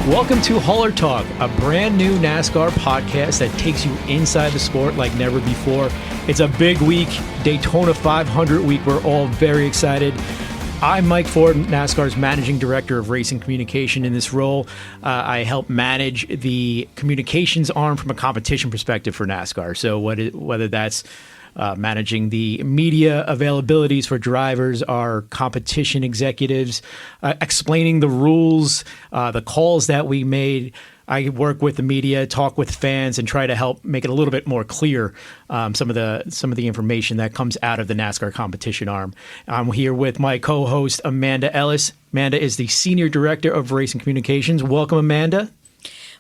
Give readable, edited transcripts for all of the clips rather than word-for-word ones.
Welcome to Hauler Talk, a brand new NASCAR podcast that takes you inside the sport like never before. It's a big week, Daytona 500 week. We're all very excited. I'm Mike Forde, NASCAR's Managing Director of Racing Communication. In this role, I help manage the communications arm from a competition perspective for NASCAR. So whether that's managing the media availabilities for drivers, our competition executives, explaining the rules, the calls that we made. I work with the media, talk with fans, and try to help make it a little bit more clear some of the information that comes out of the NASCAR competition arm. I'm here with my co-host Amanda Ellis. Amanda is the Senior Director of Racing Communications. Welcome, Amanda.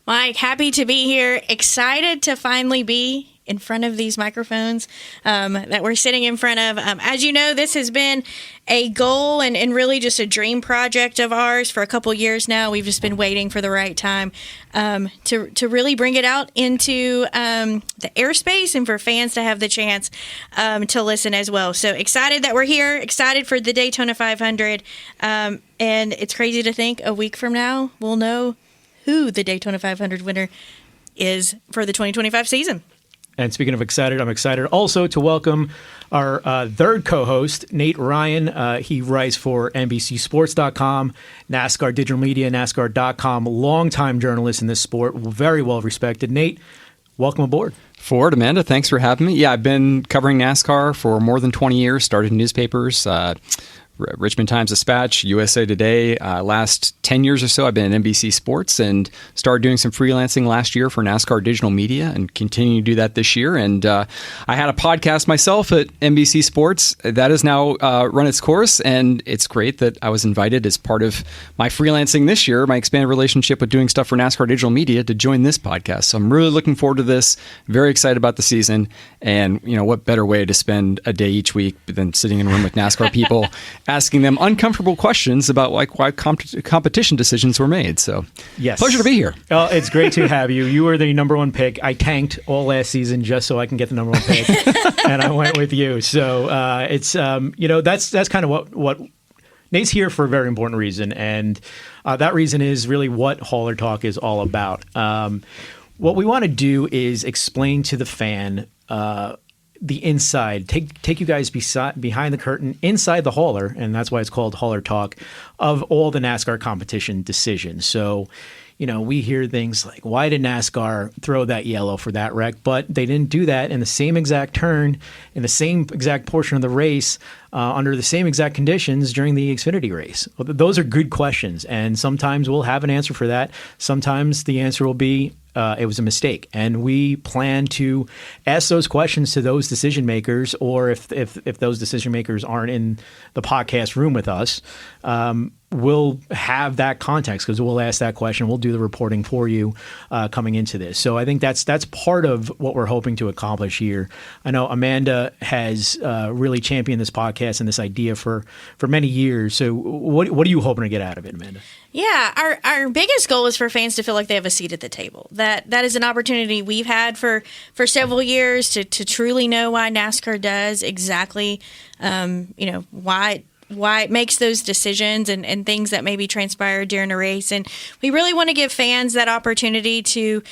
Mike, happy to be here. Excited to finally be in front of these microphones that we're sitting in front of. As you know, this has been a goal and really just a dream project of ours for a couple years now. We've just been waiting for the right time to really bring it out into the airspace and for fans to have the chance to listen as well. So excited that we're here, excited for the Daytona 500. And it's crazy to think a week from now we'll know who the Daytona 500 winner is for the 2025 season. And speaking of excited, I'm excited also to welcome our third co-host, Nate Ryan. He writes for NBCSports.com, NASCAR Digital Media, NASCAR.com, longtime journalist in this sport, very well respected. Nate, welcome aboard. Forde, Amanda, thanks for having me. Yeah, I've been covering NASCAR for more than 20 years, started in newspapers, Richmond Times-Dispatch, USA Today. Last 10 years or so, I've been at NBC Sports and started doing some freelancing last year for NASCAR Digital Media and continue to do that this year. And I had a podcast myself at NBC Sports that has now run its course, and it's great that I was invited as part of my freelancing this year, my expanded relationship with doing stuff for NASCAR Digital Media, to join this podcast. So I'm really looking forward to this, very excited about the season, and what better way to spend a day each week than sitting in a room with NASCAR people asking them uncomfortable questions about why competition decisions were made. So, yes, pleasure to be here. Oh, it's great to have you. You were the number one pick. I tanked all last season just so I can get the number one pick, and I went with you. So it's that's kind of what Nate's here for a very important reason, and that reason is really what Hauler Talk is all about. What we want to do is explain to the fan the inside, take you guys behind the curtain, inside the hauler, and that's why it's called Hauler Talk, of all the NASCAR competition decisions. So, we hear things like, why did NASCAR throw that yellow for that wreck? But they didn't do that in the same exact turn, in the same exact portion of the race, under the same exact conditions during the Xfinity race. Well, those are good questions, and sometimes we'll have an answer for that. Sometimes the answer will be, it was a mistake. And we plan to ask those questions to those decision makers, or if those decision makers aren't in the podcast room with us, we'll have that context because we'll ask that question. We'll do the reporting for you coming into this. So I think that's part of what we're hoping to accomplish here. I know Amanda has really championed this podcast and this idea for many years. So what are you hoping to get out of it, Amanda? Yeah, our biggest goal is for fans to feel like they have a seat at the table. That is an opportunity we've had for several years to truly know why NASCAR does exactly, why it makes those decisions and things that maybe transpire during a race. And we really want to give fans that opportunity to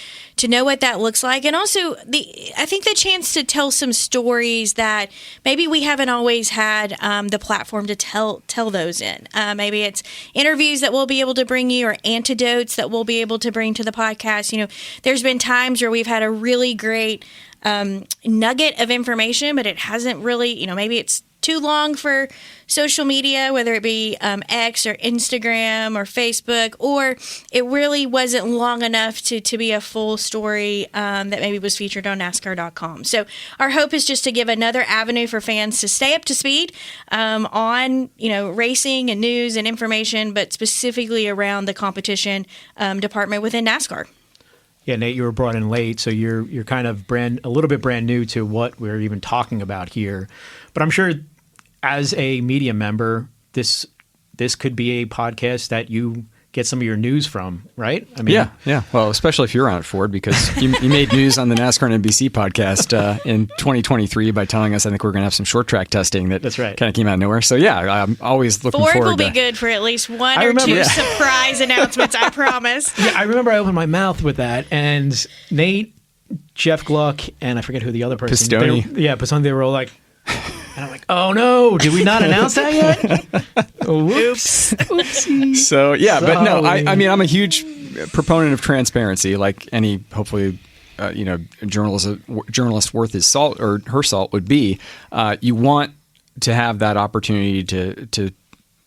know what that looks like. And also, I think the chance to tell some stories that maybe we haven't always had the platform to tell those in. Maybe it's interviews that we'll be able to bring you or anecdotes that we'll be able to bring to the podcast. There's been times where we've had a really great nugget of information, but it hasn't really, maybe it's too long for social media, whether it be X or Instagram or Facebook, or it really wasn't long enough to be a full story that maybe was featured on NASCAR.com. So our hope is just to give another avenue for fans to stay up to speed on racing and news and information, but specifically around the competition department within NASCAR. Yeah, Nate, you were brought in late, so you're kind of a little bit brand new to what we're even talking about here. But I'm sure as a media member, this could be a podcast that you get some of your news from, right? I mean, yeah. Well, especially if you're on it, Forde, because you made news on the NASCAR and NBC podcast in 2023 by telling us I think we're going to have some short track testing that's right. Kind of came out of nowhere. So yeah, I'm always looking Forde forward. Will be good for at least one or two surprise announcements. I promise. Yeah, I remember I opened my mouth with that, and Nate, Jeff Gluck, and I forget who the other person. Pistone. They were all like. And I'm like, oh no, did we not announce that yet? Oops. Oopsie. So, yeah, but no, I mean, I'm a huge proponent of transparency, like any, hopefully, journalist worth his salt or her salt would be. You want to have that opportunity to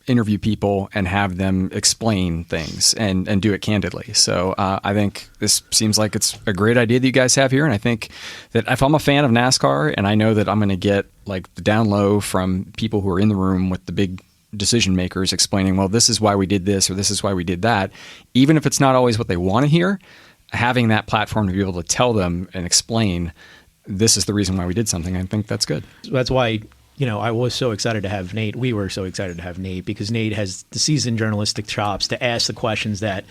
interview people and have them explain things and do it candidly. So I think this seems like it's a great idea that you guys have here. And I think that if I'm a fan of NASCAR and I know that I'm going to get like the down low from people who are in the room with the big decision makers explaining, well, this is why we did this or this is why we did that, even if it's not always what they want to hear, having that platform to be able to tell them and explain this is the reason why we did something, I think that's good. That's why I was so excited to have Nate. We were so excited to have Nate because Nate has the seasoned journalistic chops to ask the questions that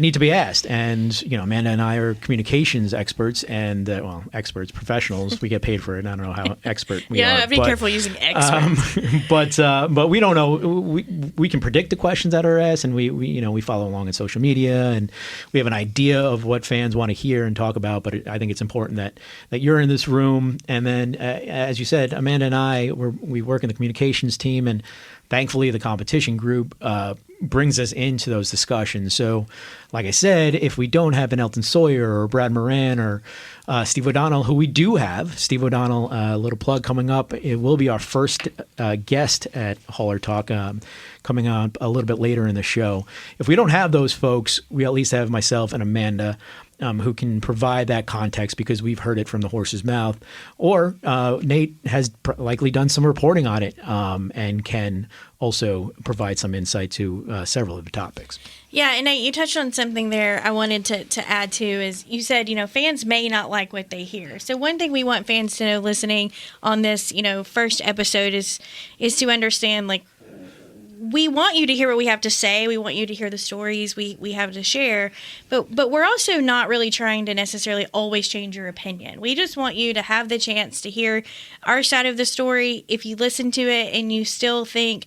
need to be asked. And, Amanda and I are communications experts and, experts, professionals. We get paid for it. I don't know how expert we are. Yeah, be careful using experts. But we don't know. We can predict the questions that are asked, and we follow along on social media, and we have an idea of what fans want to hear and talk about. But I think it's important that you're in this room. And then, as you said, Amanda and I, we work in the communications team, and thankfully the competition group brings us into those discussions. So, like I said, if we don't have an Elton Sawyer or Brad Moran or Steve O'Donnell, who we do have, Steve O'Donnell, a little plug coming up. It will be our first guest at Hauler Talk coming up a little bit later in the show. If we don't have those folks, we at least have myself and Amanda who can provide that context because we've heard it from the horse's mouth. Or Nate has likely done some reporting on it and can also provide some insight to several of the topics. Yeah, and Nate, you touched on something there I wanted to add to is you said, fans may not like what they hear. So one thing we want fans to know listening on this, first episode is to understand, like, we want you to hear what we have to say. We want you to hear the stories we have to share. But we're also not really trying to necessarily always change your opinion. We just want you to have the chance to hear our side of the story. If you listen to it and you still think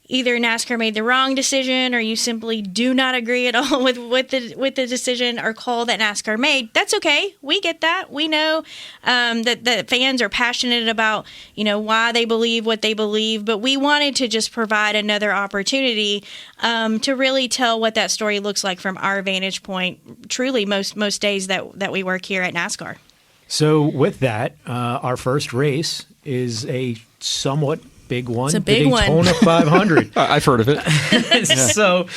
either NASCAR made the wrong decision or you simply do not agree at all with the decision or call that NASCAR made, that's okay. We get that. We know that fans are passionate about, why they believe what they believe, but we wanted to just provide another opportunity to really tell what that story looks like from our vantage point, truly most days that we work here at NASCAR. So with that, our first race is a somewhat big one. It's a big the Daytona 500. I've heard of it. So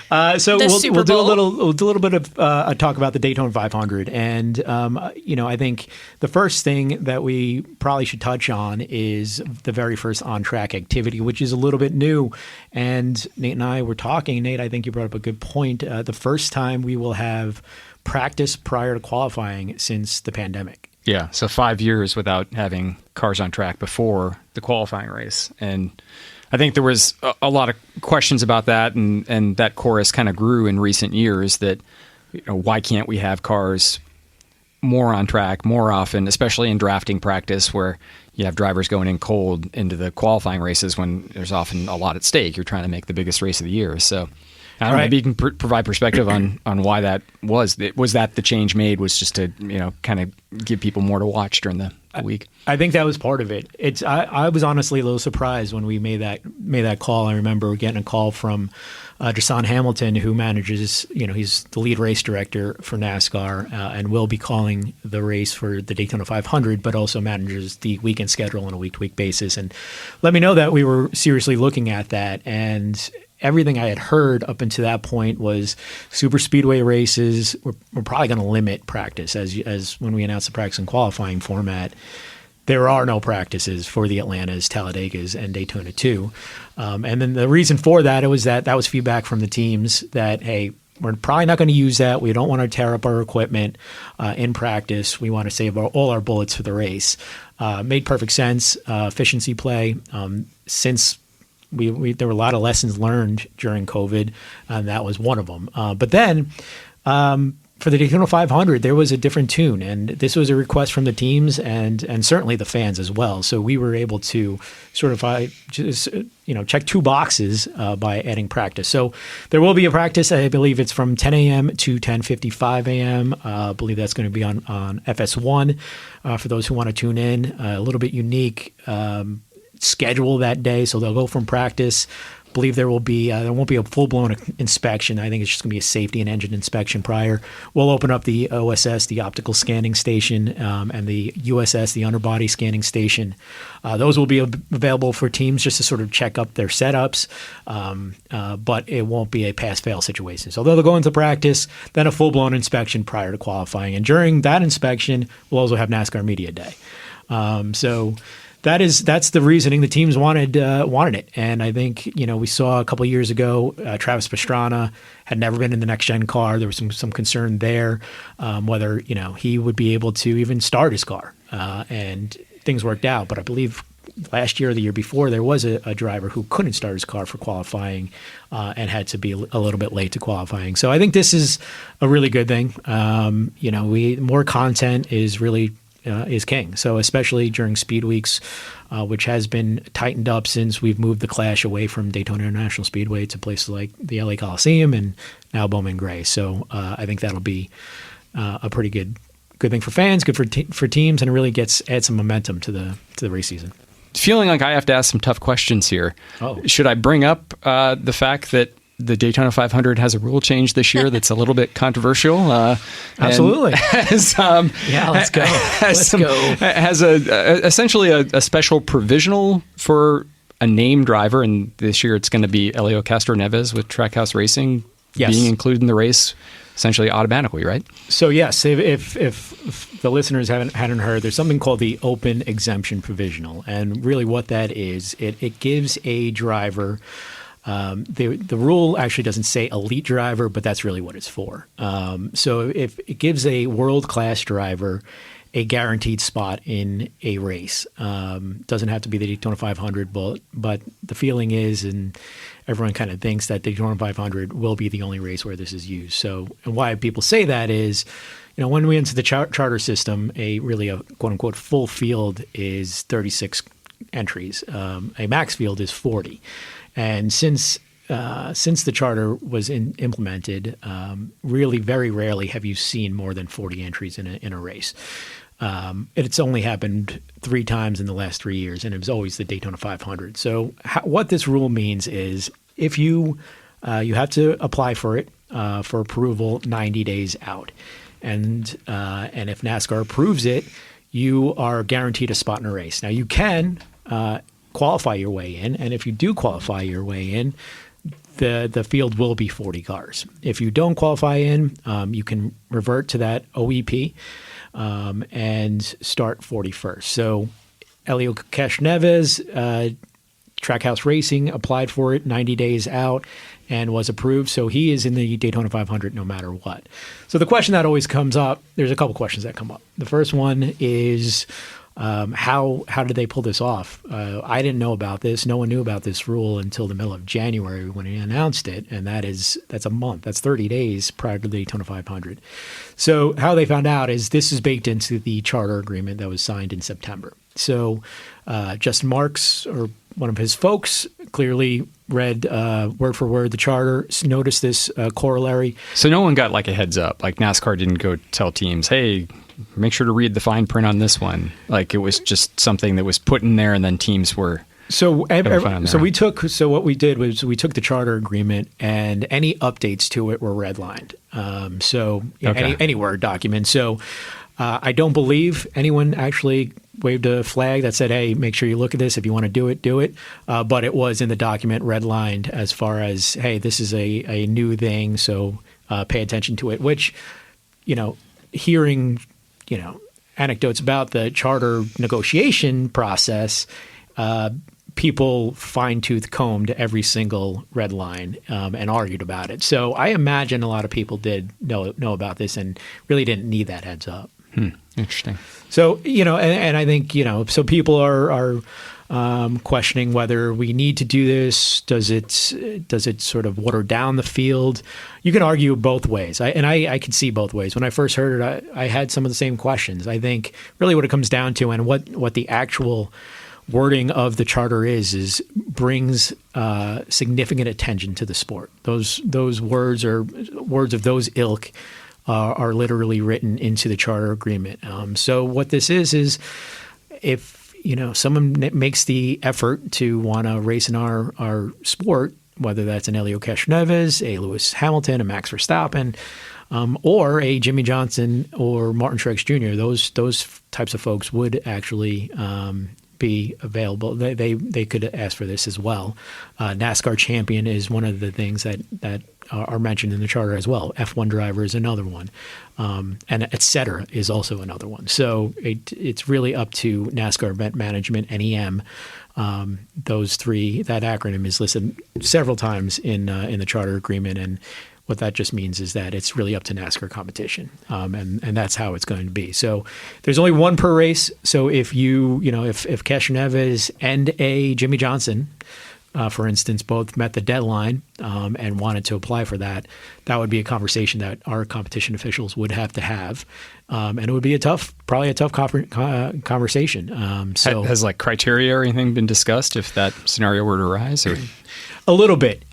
we'll do a little bit of talk about the Daytona 500, and I think the first thing that we probably should touch on is the very first on-track activity, which is a little bit new. And Nate and I were talking. Nate, I think you brought up a good point. The first time we will have practice prior to qualifying since the pandemic. Yeah, so 5 years without having cars on track before the qualifying race. And I think there was a lot of questions about that, and that chorus kind of grew in recent years that, why can't we have cars more on track more often, especially in drafting practice where you have drivers going in cold into the qualifying races when there's often a lot at stake. You're trying to make the biggest race of the year. So I don't know, maybe you can provide perspective on why that was. Was that the change made was just to, kind of give people more to watch during the week? I think that was part of it. I was honestly a little surprised when we made that call. I remember getting a call from Jason Hamilton, who manages, he's the lead race director for NASCAR and will be calling the race for the Daytona 500, but also manages the weekend schedule on a week-to-week basis. And let me know that we were seriously looking at that. And everything I had heard up until that point was super speedway races. We're probably going to limit practice as when we announced the practice and qualifying format. There are no practices for the Atlantas, Talladegas, and Daytona 2. And then the reason for that was that was feedback from the teams that, hey, we're probably not going to use that. We don't want to tear up our equipment in practice. We want to save all our bullets for the race. Made perfect sense. Efficiency play. Since there were a lot of lessons learned during COVID, and that was one of them. But then for the Daytona 500, there was a different tune, and this was a request from the teams and certainly the fans as well. So we were able to sort of check two boxes by adding practice. So there will be a practice. I believe it's from 10 a.m. to 10:55 a.m. I believe that's going to be on FS1 for those who want to tune in. A little bit unique schedule that day, so they'll go from practice. Believe there won't be a full-blown inspection. I think it's just going to be a safety and engine inspection prior. We'll open up the OSS, the optical scanning station, and the USS, the underbody scanning station. Those will be available for teams just to sort of check up their setups, but it won't be a pass-fail situation. So they'll go into practice, then a full-blown inspection prior to qualifying. And during that inspection, we'll also have NASCAR Media Day. That's the reasoning. The teams wanted it, and I think we saw a couple of years ago Travis Pastrana had never been in the next gen car. There was some concern there whether he would be able to even start his car, and things worked out. But I believe last year or the year before there was a driver who couldn't start his car for qualifying and had to be a little bit late to qualifying. So I think this is a really good thing. More content is really is king. So especially during speed weeks, which has been tightened up since we've moved the Clash away from Daytona International Speedway to places like the LA Coliseum and now Bowman Gray. So I think that'll be a pretty good thing for fans, good for teams, and it really adds some momentum to the race season. Feeling like I have to ask some tough questions here. Oh. Should I bring up the fact that the Daytona 500 has a rule change this year that's a little bit controversial? Absolutely. Let's go. Has essentially a special provisional for a named driver, and this year it's going to be Helio Castroneves with Trackhouse Racing being included in the race essentially automatically, right? So yes, if the listeners haven't heard, there's something called the open exemption provisional, and really what that is, it gives a driver. The rule actually doesn't say elite driver, but that's really what it's for. So if it gives a world-class driver a guaranteed spot in a race, doesn't have to be the Daytona 500, but the feeling is, and everyone kind of thinks that the Daytona 500 will be the only race where this is used. So, and why people say that is, when we enter the charter system, a quote-unquote full field is 36 entries. A max field is 40. And since the charter was implemented, really very rarely have you seen more than 40 entries in a race. It's only happened 3 times in the last 3 years, and it was always the Daytona 500. So what this rule means is if you have to apply for it for approval 90 days out, and if NASCAR approves it, you are guaranteed a spot in a race. Now you can qualify your way in, and if you do qualify your way in, the field will be 40 cars. If you don't qualify in, you can revert to that OEP and start 41st. So Helio Castroneves, Trackhouse Racing applied for it 90 days out and was approved. So he is in the Daytona 500 no matter what. So the question that always comes up, there's a couple questions that come up. The first one is, how did they pull this off? I didn't know about this. No one knew about this rule until the middle of January when he announced it, and that's a month. That's 30 days prior to the Daytona 500. So how they found out is this is baked into the charter agreement that was signed in September. So Justin Marks, or one of his folks, clearly read word for word the charter, noticed this corollary. So no one got like a heads up. Like NASCAR didn't go tell teams, hey, make sure to read the fine print on this one. Like it was just something that was put in there, and then teams were. So what we did was we took the charter agreement, and any updates to it were redlined. Any Word document. So I don't believe anyone actually waved a flag that said, hey, make sure you look at this. If you want to do it, do it. But it was in the document redlined as far as, hey, this is a new thing, so pay attention to it, which, hearing, anecdotes about the charter negotiation process, people fine-tooth combed every single red line and argued about it. So I imagine a lot of people did know about this and really didn't need that heads up. Interesting. So, and I think, so people are questioning whether we need to do this. Does it sort of water down the field? You can argue both ways, I can see both ways. When I first heard it, I had some of the same questions. I think really what it comes down to, and what the actual wording of the charter is brings significant attention to the sport. Those words are words of those ilk are literally written into the charter agreement. So what this is if someone makes the effort to want to race in our sport, whether that's an Helio Castroneves, a Lewis Hamilton, a Max Verstappen, or a Jimmy Johnson or Martin Truex Jr., those types of folks would actually be available. They could ask for this as well. NASCAR champion is one of the things that are mentioned in the charter as well. F1 driver is another one, and et cetera is also another one. So it's really up to NASCAR Event Management, NEM. Those three, that acronym is listed several times in the charter agreement, and what that just means is that it's really up to NASCAR competition, and that's how it's going to be. So there's only one per race. So if if Castroneves and a Jimmy Johnson, for instance, both met the deadline and wanted to apply for that would be a conversation that our competition officials would have to have, and it would be probably a tough conversation. So has criteria or anything been discussed if that scenario were to arise? Or? A little bit.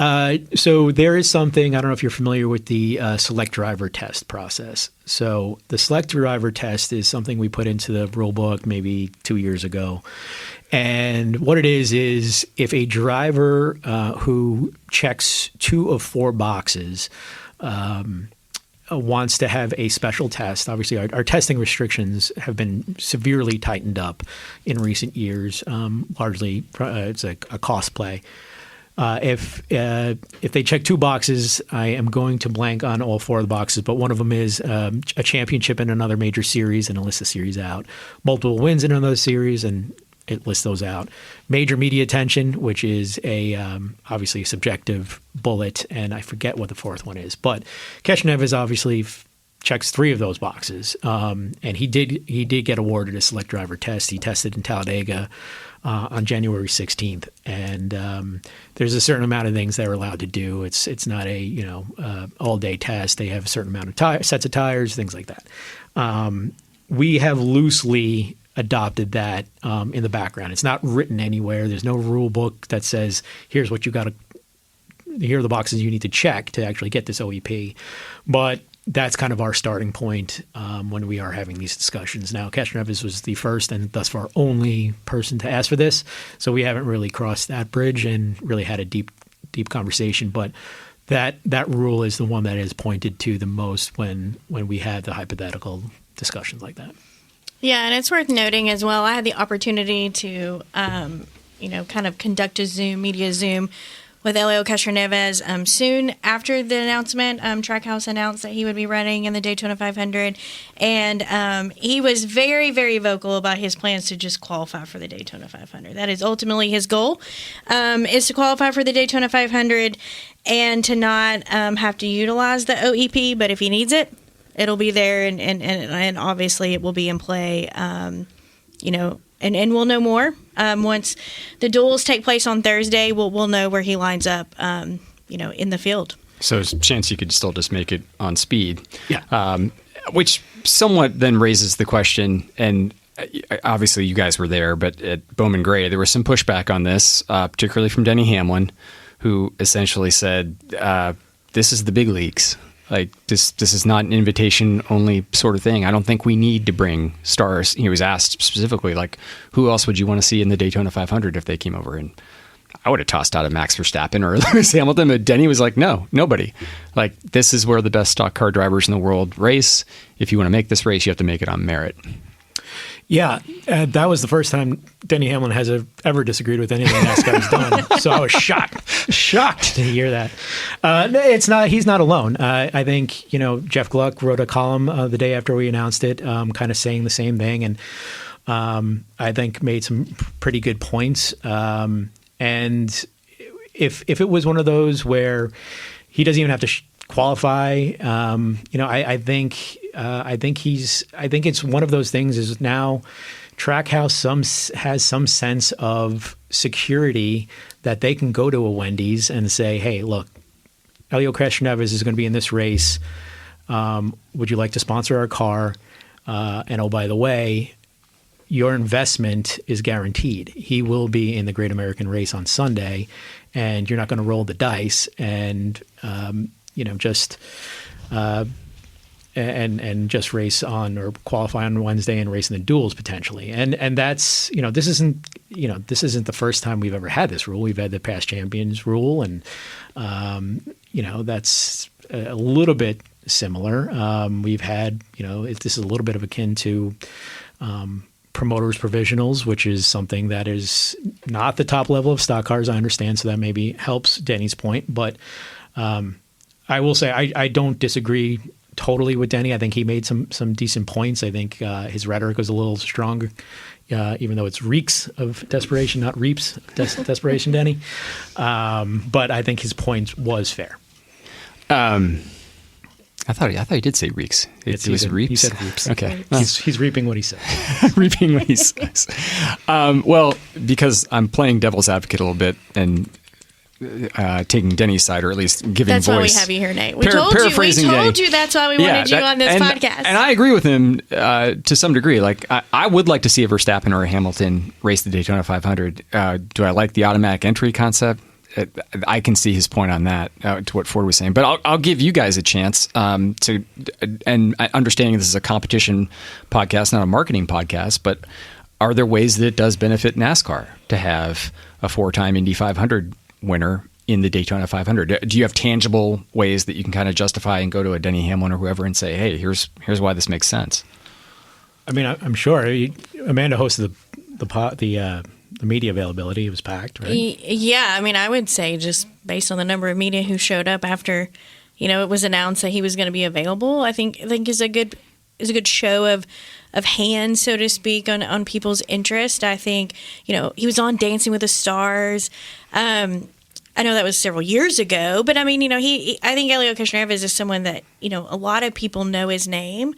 So there is something, I don't know if you're familiar with the select driver test process. So the select driver test is something we put into the rule book maybe 2 years ago. And what it is if a driver who checks 2 of 4 boxes wants to have a special test. Obviously, our testing restrictions have been severely tightened up in recent years. Largely, it's a cost play. If they check 2 boxes, I am going to blank on all 4 of the boxes, but one of them is a championship in another major series, and it lists the series out. Multiple wins in another series, and it lists those out. Major media attention, which is obviously a subjective bullet, and I forget what the 4th one is. But Castroneves obviously checks 3 of those boxes, and he did get awarded a select driver test. He tested in Talladega on January 16th, and there's a certain amount of things they're allowed to do. It's not a all day test. They have a certain amount of sets of tires, things like that. We have loosely adopted that in the background. It's not written anywhere. There's no rule book that says here are the boxes you need to check to actually get this OEP. But that's kind of our starting point when we are having these discussions. Now, Castroneves was the first and thus far only person to ask for this, so we haven't really crossed that bridge and really had a deep conversation. But that rule is the one that is pointed to the most when we have the hypothetical discussions like that. Yeah, and it's worth noting as well, I had the opportunity to, kind of conduct a media Zoom with Helio Castroneves soon after the announcement. Trackhouse announced that he would be running in the Daytona 500, and he was very, very vocal about his plans to just qualify for the Daytona 500. That is ultimately his goal, is to qualify for the Daytona 500 and to not have to utilize the OEP, but if he needs it, it'll be there, and obviously it will be in play, and we'll know more once the duels take place on Thursday. We'll know where he lines up, in the field. So there's a chance you could still just make it on speed. Yeah. Which somewhat then raises the question, and obviously you guys were there, but at Bowman Gray, there was some pushback on this, particularly from Denny Hamlin, who essentially said, this is the big leagues. Like this is not an invitation only sort of thing. I don't think we need to bring stars. He was asked specifically, who else would you want to see in the Daytona 500 if they came over? And I would have tossed out a Max Verstappen or Lewis Hamilton, but Denny was like, no, nobody. This is where the best stock car drivers in the world race. If you want to make this race, you have to make it on merit. Yeah, that was the first time Denny Hamlin has ever disagreed with anything NASCAR has done. So I was shocked to hear that. He's not alone. I think Jeff Gluck wrote a column the day after we announced it, kind of saying the same thing, and I think made some pretty good points. And if it was one of those where he doesn't even have to qualify, I think it's one of those things is now Trackhouse has some sense of security that they can go to a Wendy's and say, hey, look, Helio Castroneves is going to be in this race. Would you like to sponsor our car? And oh, by the way, your investment is guaranteed. He will be in the Great American Race on Sunday, and you're not going to roll the dice and just just race on or qualify on Wednesday and race in the duels potentially. And that's this isn't the first time we've ever had this rule. We've had the past champions rule, and that's a little bit similar. We've had this is a little bit of akin to promoters provisionals, which is something that is not the top level of stock cars, I understand, so that maybe helps Denny's point. But I will say I don't disagree totally with Denny. I think he made some decent points. I think his rhetoric was a little stronger, even though it's reeks of desperation, not reaps desperation, Denny. But I think his point was fair. I thought he did say reeks. It was reaps? He said reaps. Okay. He's reaping what he said. Reaping what he says. Well, because I'm playing devil's advocate a little bit and taking Denny's side, or at least giving that's voice. That's why we have you here, Nate. We told you that's why we wanted you on this podcast. And I agree with him to some degree. Like, I would like to see a Verstappen or a Hamilton race the Daytona 500. Do I like the automatic entry concept? I can see his point on that, to what Forde was saying. But I'll give you guys a chance to, and understanding this is a competition podcast, not a marketing podcast, but are there ways that it does benefit NASCAR to have a 4-time Indy 500 winner in the Daytona 500? Do you have tangible ways that you can kind of justify and go to a Denny Hamlin or whoever and say, hey, here's why this makes sense? I mean, I'm sure. Amanda hosted the media availability. It was packed, right? Yeah, I mean, I would say just based on the number of media who showed up after, it was announced that he was going to be available, I think is a good show of hands, so to speak, on people's interest. I think, he was on Dancing with the Stars. I know that was several years ago, but I mean, I think Helio Castroneves is someone that, a lot of people know his name.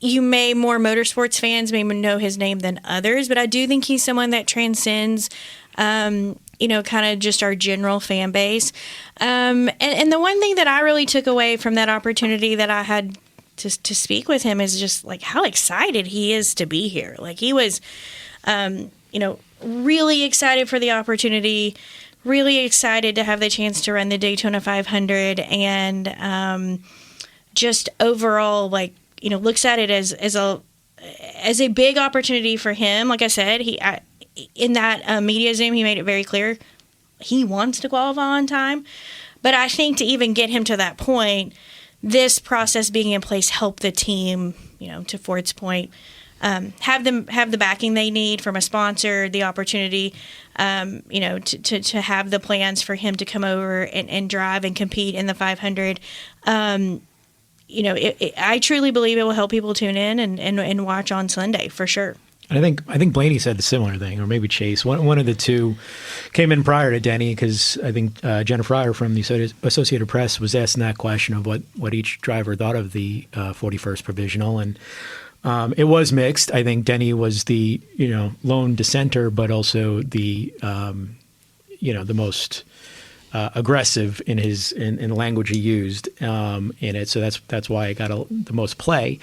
More motorsports fans may know his name than others, but I do think he's someone that transcends, kind of just our general fan base. And the one thing that I really took away from that opportunity that I had to speak with him is just like how excited he is to be here. Like he was, really excited for the opportunity, really excited to have the chance to run the Daytona 500, and just overall, like, looks at it as a big opportunity for him. Like I said, in that media Zoom, he made it very clear he wants to qualify on time. But I think to even get him to that point, this process being in place helped the team, to Forde's point, have the backing they need from a sponsor, the opportunity, to have the plans for him to come over and drive and compete in the 500. I truly believe it will help people tune in and watch on Sunday for sure. And I think Blaney said a similar thing, or maybe Chase. One of the two came in prior to Denny, because I think Jenna Fryer from the Associated Press was asking that question of what each driver thought of the 41st provisional, and it was mixed. I think Denny was the lone dissenter, but also the the most aggressive in the language he used in it. So that's why it got the most play.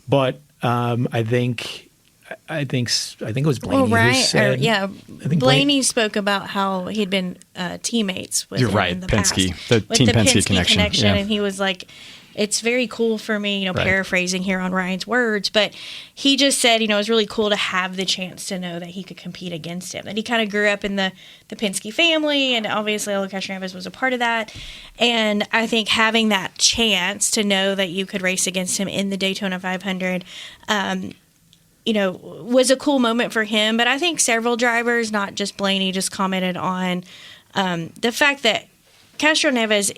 But I think it was Blaney who said, Blaney spoke about how he'd been teammates with him in the Penske, past. the Team Penske connection. Yeah. And he was like, it's very cool for me, paraphrasing here on Ryan's words, but he just said, it was really cool to have the chance to know that he could compete against him. That he kind of grew up in the Penske family, and obviously Helio Castroneves was a part of that. And I think having that chance to know that you could race against him in the Daytona 500, was a cool moment for him. But I think several drivers, not just Blaney, just commented on the fact that Castroneves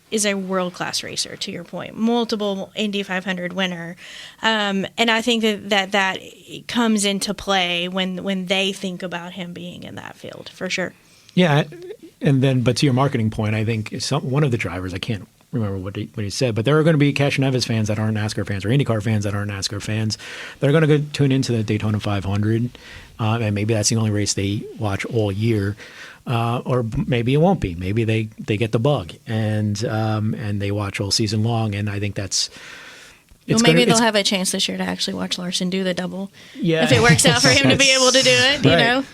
is a world-class racer, to your point, multiple Indy 500 winner. And I think that comes into play when they think about him being in that field, for sure. Yeah, but to your marketing point, I think one of the drivers, I can't remember what he said, but there are going to be Castroneves fans that aren't NASCAR fans or IndyCar fans that aren't NASCAR fans. They're going to go tune into the Daytona 500, and maybe that's the only race they watch all year. Or maybe it won't be. Maybe they get the bug and they watch all season long. And I think that's. Maybe they'll have a chance this year to actually watch Larson do the double. Yeah, if it works out for him to be able to do it, you know.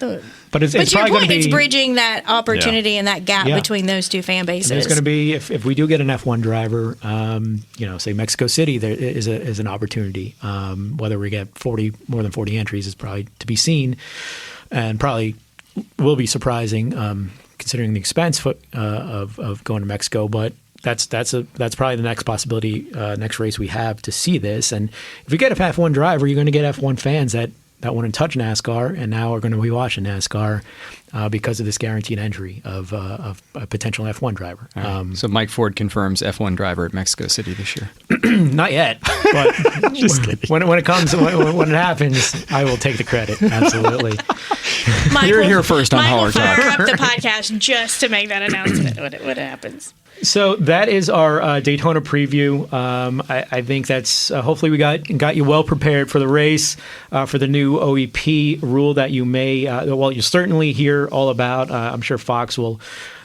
But it's your probably point, be, it's bridging that opportunity and that gap between those two fan bases. And it's going to be if we do get an F1 driver, say Mexico City, there is an opportunity. Whether we get more than 40 entries is probably to be seen, and probably will be surprising considering the expense of going to Mexico. But that's probably the next possibility, next race we have to see this. And if we get a F1 driver, you're going to get F1 fans that want to touch NASCAR and now are going to be watching NASCAR because of this guaranteed entry of a potential F1 driver. Right. So Mike Forde confirms F1 driver at Mexico City this year. Not yet, but just kidding. When it comes, when it happens, I will take the credit. Absolutely. You're here first on Holler Talk. Mike will fire up the podcast just to make that announcement when it happens. So that is our Daytona preview. I think that's hopefully we got you well prepared for the race, for the new OEP rule that you may you'll certainly hear all about. I'm sure Fox will.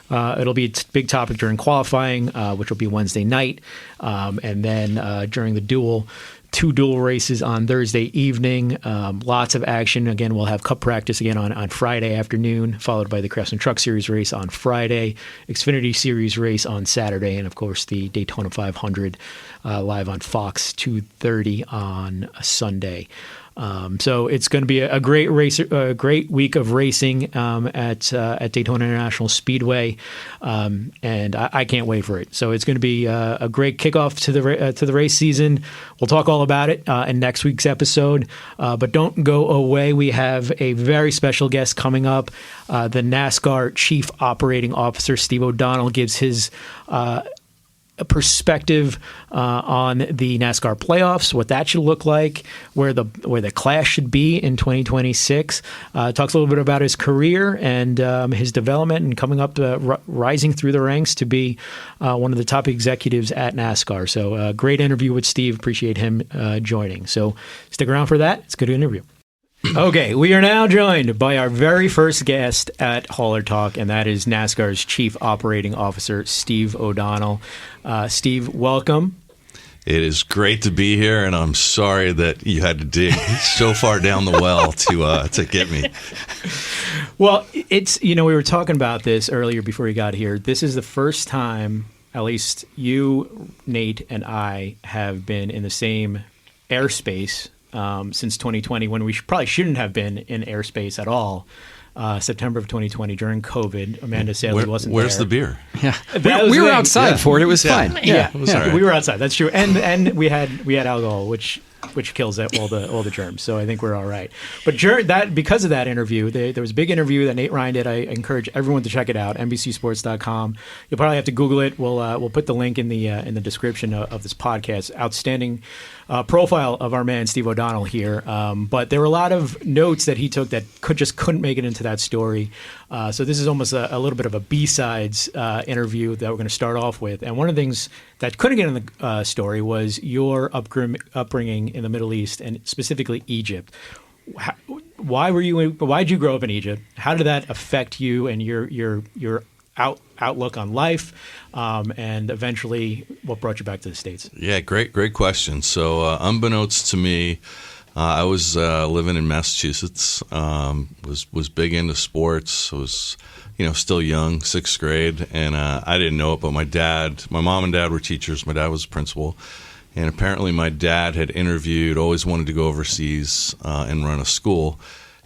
It'll be a big topic during qualifying, which will be Wednesday night, and then during the two dual races on Thursday evening. Lots of action. Again, we'll have Cup practice again on Friday afternoon, followed by the Craftsman Truck Series race on Friday, Xfinity Series race on Saturday, and of course the Daytona 500 live on Fox 2:30 on Sunday. So it's going to be a great race, a great week of racing at Daytona International Speedway, and I can't wait for it. So it's going to be a great kickoff to the race season. We'll talk all about it in next week's episode, but don't go away. We have a very special guest coming up. The NASCAR Chief Operating Officer Steve O'Donnell gives his a perspective on the NASCAR playoffs, what that should look like, where the class should be in 2026. Talks a little bit about his career and his development and coming up, rising through the ranks to be one of the top executives at NASCAR. So great interview with Steve. Appreciate him joining. So stick around for that. It's a good interview. Okay, we are now joined by our very first guest at Holler Talk, and that is NASCAR's Chief Operating Officer, Steve O'Donnell. Steve, welcome. It is great to be here, and I'm sorry that you had to dig so far down the well to get me. Well, it's, we were talking about this earlier before you got here. This is the first time, at least you, Nate, and I have been in the same airspace since 2020, when we probably shouldn't have been in airspace at all. September of 2020 during COVID. Amanda Saley wasn't there. Where's the beer? Yeah, we were outside for it. It was fine. Yeah, it was all right. We were outside. That's true. And we had alcohol, which kills all the germs. So I think we're all right. But because of that interview, there was a big interview that Nate Ryan did. I encourage everyone to check it out. NBCSports.com. You'll probably have to Google it. We'll put the link in the description of this podcast. Outstanding profile of our man Steve O'Donnell here. But there were a lot of notes that he took that couldn't make it into that story. So this is almost a little bit of a B-sides interview that we're going to start off with. And one of the things that couldn't get in the story was your upbringing in the Middle East, and specifically Egypt. Why did you grow up in Egypt? How did that affect you and your outlook on life, and eventually what brought you back to the States? Yeah, great question. So unbeknownst to me, I was living in Massachusetts, was big into sports, was still young, 6th grade, and I didn't know it, but my mom and dad were teachers. My dad was a principal, and apparently my dad had always wanted to go overseas and run a school.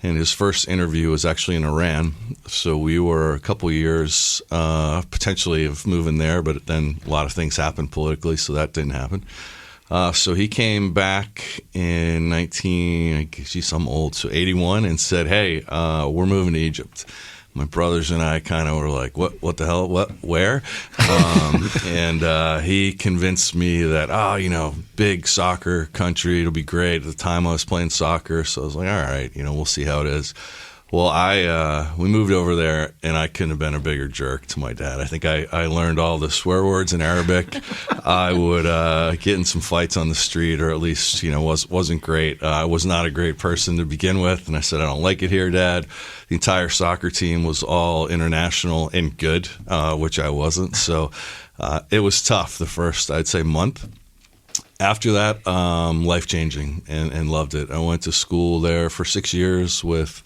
And his first interview was actually in Iran. So we were a couple years potentially of moving there, but then a lot of things happened politically, so that didn't happen. So he came back in I'm old, so 81, and said, hey, we're moving to Egypt. My brothers and I kind of were like, what the hell, where? And he convinced me that, big soccer country, it'll be great. At the time I was playing soccer, so I was like, all right, we'll see how it is. Well, we moved over there, and I couldn't have been a bigger jerk to my dad. I think I learned all the swear words in Arabic. I would get in some fights on the street, or at least, wasn't great. I was not a great person to begin with, and I said, I don't like it here, Dad. The entire soccer team was all international and good, which I wasn't. So it was tough the first, I'd say, month. After that, life-changing, and loved it. I went to school there for 6 years with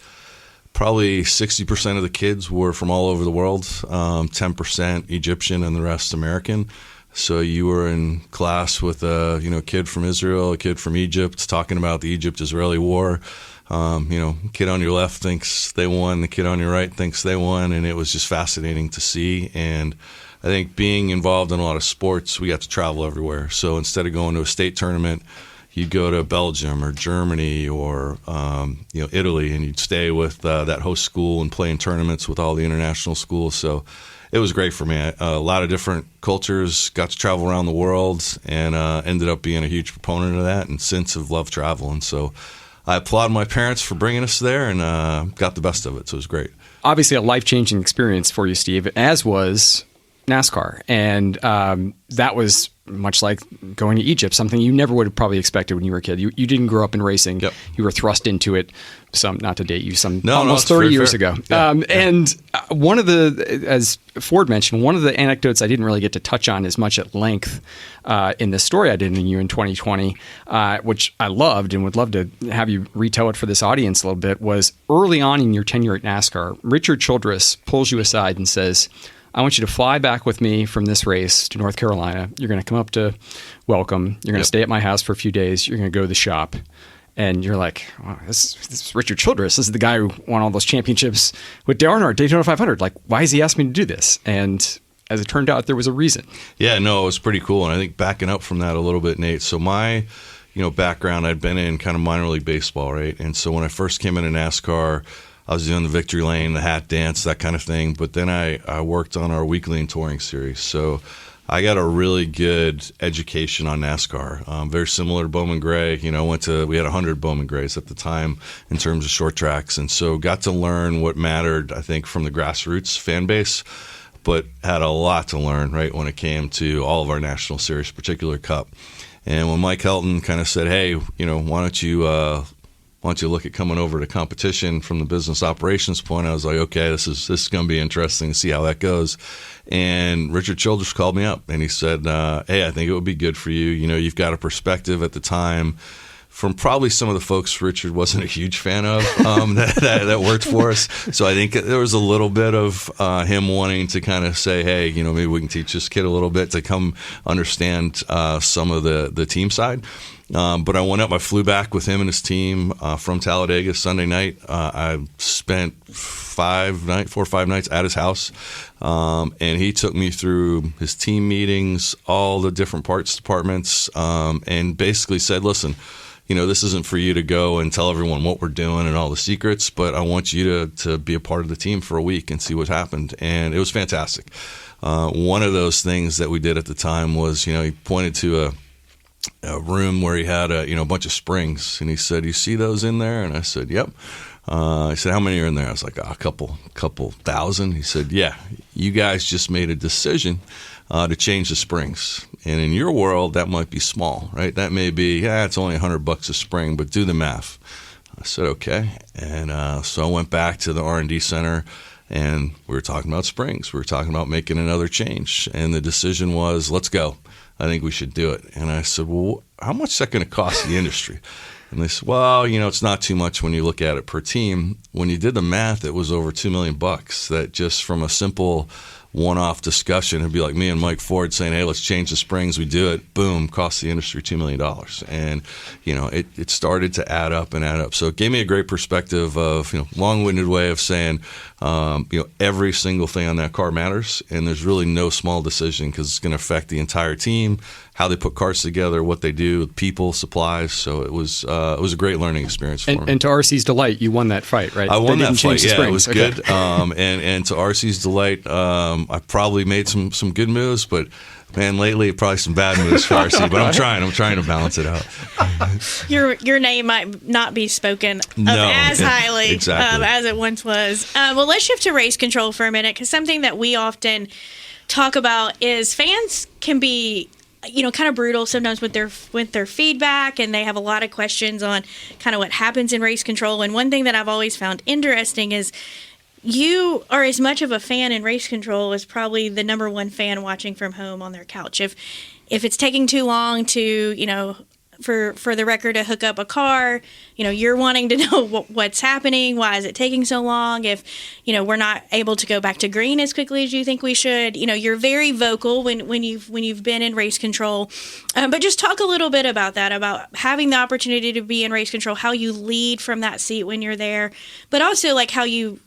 probably 60% of the kids were from all over the world, 10% Egyptian and the rest American. So you were in class with a kid from Israel, a kid from Egypt, talking about the Egypt-Israeli war. Kid on your left thinks they won, the kid on your right thinks they won, and it was just fascinating to see. And I think being involved in a lot of sports, we got to travel everywhere. So instead of going to a state tournament, you'd go to Belgium or Germany or Italy, and you'd stay with that host school and play in tournaments with all the international schools. So it was great for me. A lot of different cultures, got to travel around the world, and ended up being a huge proponent of that, and since have loved travel. And so I applaud my parents for bringing us there, and got the best of it. So it was great. Obviously a life-changing experience for you, Steve, as was NASCAR. And that was much like going to Egypt, something you never would have probably expected when you were a kid. You didn't grow up in racing. Yep. You were thrust into it, not to date you, almost 30 years ago. Yeah. And one of the, as Forde mentioned, one of the anecdotes I didn't really get to touch on as much at length in the story I did in you in 2020, which I loved and would love to have you retell it for this audience a little bit, was early on in your tenure at NASCAR, Richard Childress pulls you aside and says, I want you to fly back with me from this race to North Carolina. You're going to come up to Welcome. You're going to stay at my house for a few days. You're going to go to the shop. And you're like, wow, this is Richard Childress. This is the guy who won all those championships with Dale Earnhardt, Daytona 500. Like, why has he asked me to do this? And as it turned out, there was a reason. Yeah, no, it was pretty cool. And I think backing up from that a little bit, Nate, so my background, I'd been in kind of minor league baseball, right? And so when I first came into NASCAR, I was doing the victory lane, the hat dance, that kind of thing. But then I worked on our weekly and touring series. So I got a really good education on NASCAR. Very similar to Bowman Gray. We had 100 Bowman Grays at the time in terms of short tracks. And so got to learn what mattered, I think, from the grassroots fan base, but had a lot to learn, right, when it came to all of our national series, particular Cup. And when Mike Helton kind of said, hey, why don't you look at coming over to competition from the business operations point, I was like, okay, this is going to be interesting to see how that goes. And Richard Childress called me up, and he said, hey, I think it would be good for you. You've got a perspective at the time from probably some of the folks Richard wasn't a huge fan of that worked for us. So I think there was a little bit of him wanting to kind of say, hey, maybe we can teach this kid a little bit to come understand some of the team side. But I went up, I flew back with him and his team from Talladega Sunday night. I spent 4 or 5 nights at his house, and he took me through his team meetings, all the different parts departments, and basically said, listen, this isn't for you to go and tell everyone what we're doing and all the secrets, but I want you to be a part of the team for a week and see what happened. And it was fantastic. One of those things that we did at the time was, he pointed to a room where he had a bunch of springs, and he said, you see those in there? And I said, yep. He said, how many are in there? I was like, a couple thousand. He said, yeah, you guys just made a decision to change the springs. And in your world, that might be small, right? That may be, it's only $100 a spring, but do the math. I said, okay. And so I went back to the R&D center, and we were talking about springs. We were talking about making another change. And the decision was, let's go. I think we should do it. And I said, well, how much is that going to cost the industry? And they said, well, it's not too much when you look at it per team. When you did the math, it was over $2 million. That just from a simple one-off discussion, it'd be like me and Mike Forde saying, hey, let's change the springs. We do it. Boom, cost the industry $2 million. And, it started to add up and add up. So it gave me a great perspective of, long-winded way of saying, every single thing on that car matters. And there's really no small decision because it's going to affect the entire team, how they put cars together, what they do, people, supplies. So it was a great learning experience for me. And to RC's delight, you won that fight, right? I won that fight. Yeah, it was good. And to RC's delight, I probably made some good moves, but man, lately probably some bad moves for RC. But I'm trying to balance it out. Your name might not be spoken of as highly exactly. as it once was. Well, let's shift to race control for a minute, because something that we often talk about is fans can be, kind of brutal sometimes with their feedback, and they have a lot of questions on kind of what happens in race control. And one thing that I've always found interesting is you are as much of a fan in race control as probably the number one fan watching from home on their couch. If it's taking too long to, for the wrecker to hook up a car, you're wanting to know what's happening. Why is it taking so long? If, we're not able to go back to green as quickly as you think we should, you're very vocal when you've been in race control. But just talk a little bit about that, about having the opportunity to be in race control, how you lead from that seat when you're there, but also like how you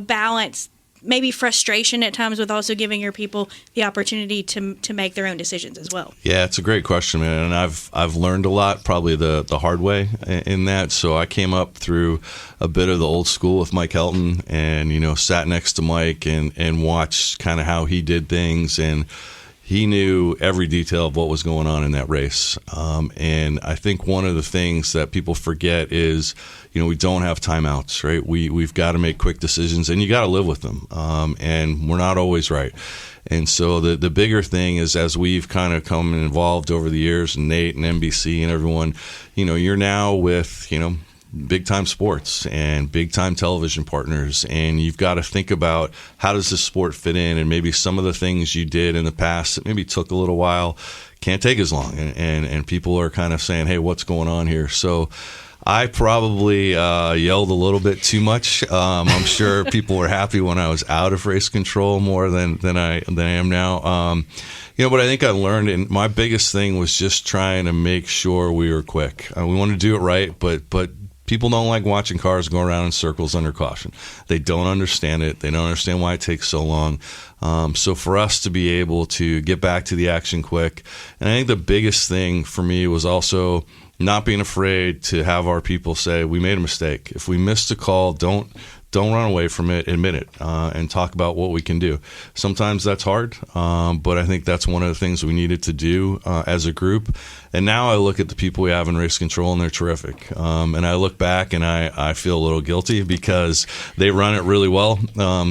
balance maybe frustration at times with also giving your people the opportunity to make their own decisions as well. Yeah, it's a great question, man. And I've learned a lot, probably the hard way in that. So I came up through a bit of the old school with Mike Helton and, sat next to Mike and watched kind of how he did things. And he knew every detail of what was going on in that race. And I think one of the things that people forget is, we don't have timeouts, right? We've got to make quick decisions, and you got to live with them. And we're not always right. And so the bigger thing is, as we've kind of come and involved over the years, and Nate and NBC and everyone, you're now with, big time sports and big time television partners, and you've got to think about how does this sport fit in, and maybe some of the things you did in the past that maybe took a little while can't take as long, and people are kind of saying, hey, what's going on here? So I probably yelled a little bit too much. I'm sure people were happy when I was out of race control more than I am now. But I think I learned, and my biggest thing was just trying to make sure we were quick. We want to do it right, but people don't like watching cars go around in circles under caution. They don't understand it. They don't understand why it takes so long. So for us to be able to get back to the action quick, and I think the biggest thing for me was also not being afraid to have our people say, we made a mistake. If we missed a call, don't run away from it, admit it, and talk about what we can do. Sometimes that's hard, but I think that's one of the things we needed to do as a group. And now I look at the people we have in race control, and they're terrific. And I look back, and I feel a little guilty because they run it really well.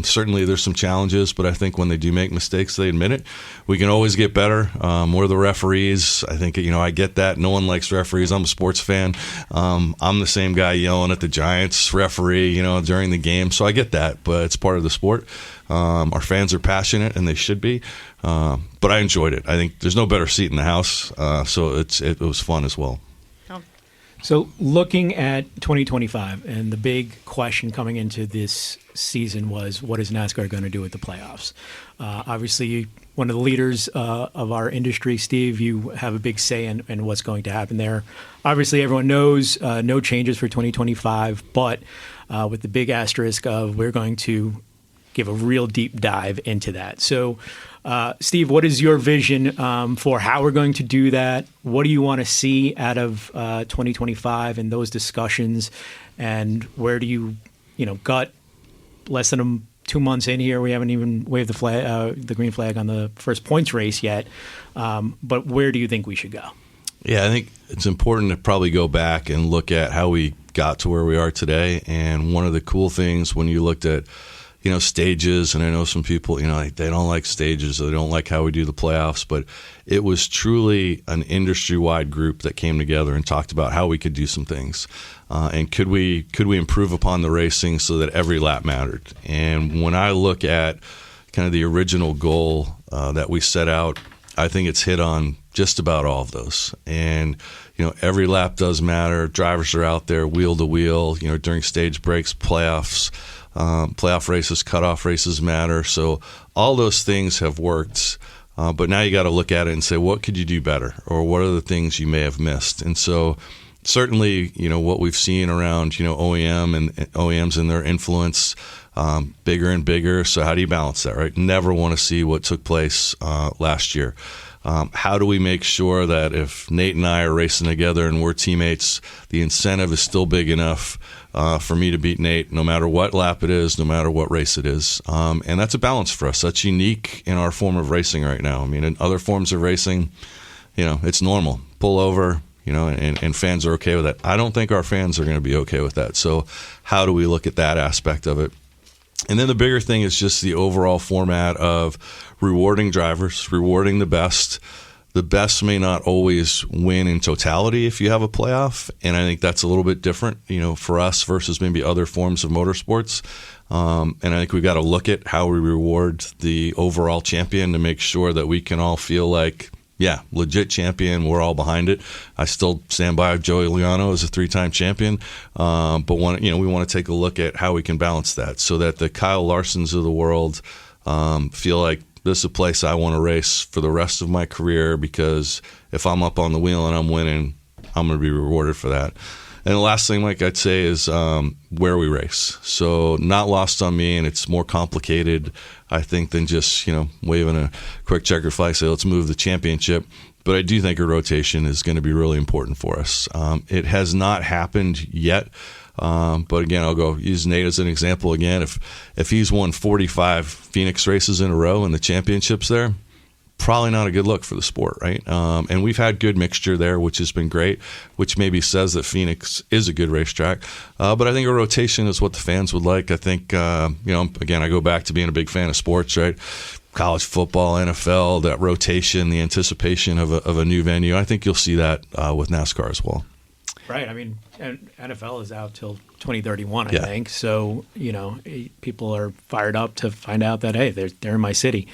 Certainly there's some challenges, but I think when they do make mistakes, they admit it. We can always get better. We're the referees. I think, I get that. No one likes referees. I'm a sports fan. I'm the same guy yelling at the Giants referee, during the game. So I get that, but it's part of the sport. Our fans are passionate, and they should be. But I enjoyed it. I think there's no better seat in the house, so it was fun as well. So looking at 2025, and the big question coming into this season was, what is NASCAR going to do with the playoffs? Obviously, one of the leaders of our industry, Steve, you have a big say in what's going to happen there. Obviously, everyone knows no changes for 2025, but with the big asterisk of we're going to give a real deep dive into that. So, Steve, what is your vision for how we're going to do that? What do you want to see out of 2025 in those discussions? And where do you, gut less than 2 months in here? We haven't even waved the flag, the green flag on the first points race yet. But where do you think we should go? Yeah, I think it's important to probably go back and look at how we got to where we are today. And one of the cool things when you looked at stages, and I know some people, they don't like stages, or they don't like how we do the playoffs, but it was truly an industry-wide group that came together and talked about how we could do some things. And could we improve upon the racing so that every lap mattered? And when I look at kind of the original goal that we set out, I think it's hit on just about all of those. And, every lap does matter. Drivers are out there wheel to wheel, during stage breaks, playoffs, playoff races, cutoff races matter. So all those things have worked. But now you got to look at it and say, what could you do better? Or what are the things you may have missed? And so certainly, what we've seen around, OEM and OEMs and their influence, bigger and bigger. So how do you balance that, right? Never want to see what took place last year. How do we make sure that if Nate and I are racing together and we're teammates, the incentive is still big enough for me to beat Nate, no matter what lap it is, no matter what race it is. And that's a balance for us. That's unique in our form of racing right now. I mean, in other forms of racing, it's normal. Pull over, and fans are okay with that. I don't think our fans are going to be okay with that. So how do we look at that aspect of it? And then the bigger thing is just the overall format of rewarding drivers, rewarding the best. The best may not always win in totality if you have a playoff, and I think that's a little bit different, for us versus maybe other forms of motorsports. And I think we've got to look at how we reward the overall champion to make sure that we can all feel like, yeah, legit champion. We're all behind it. I still stand by Joey Logano as a 3-time champion, but we want to take a look at how we can balance that so that the Kyle Larsons of the world feel like this is a place I want to race for the rest of my career, because if I'm up on the wheel and I'm winning, I'm going to be rewarded for that. And the last thing, Mike, I'd say is where we race. So not lost on me, and it's more complicated, I think, than just, waving a quick checkered flag, say, let's move the championship. But I do think a rotation is going to be really important for us. It has not happened yet. But again, I'll use Nate as an example again. If he's won 45 Phoenix races in a row and the championship's there, probably not a good look for the sport, right? And we've had good mixture there, which has been great, which maybe says that Phoenix is a good racetrack. But I think a rotation is what the fans would like. I think, again, I go back to being a big fan of sports, right? College football, NFL, that rotation, the anticipation of a new venue. I think you'll see that with NASCAR as well. Right. I mean, NFL is out till 2031, I think. So, people are fired up to find out that, hey, they're in my city.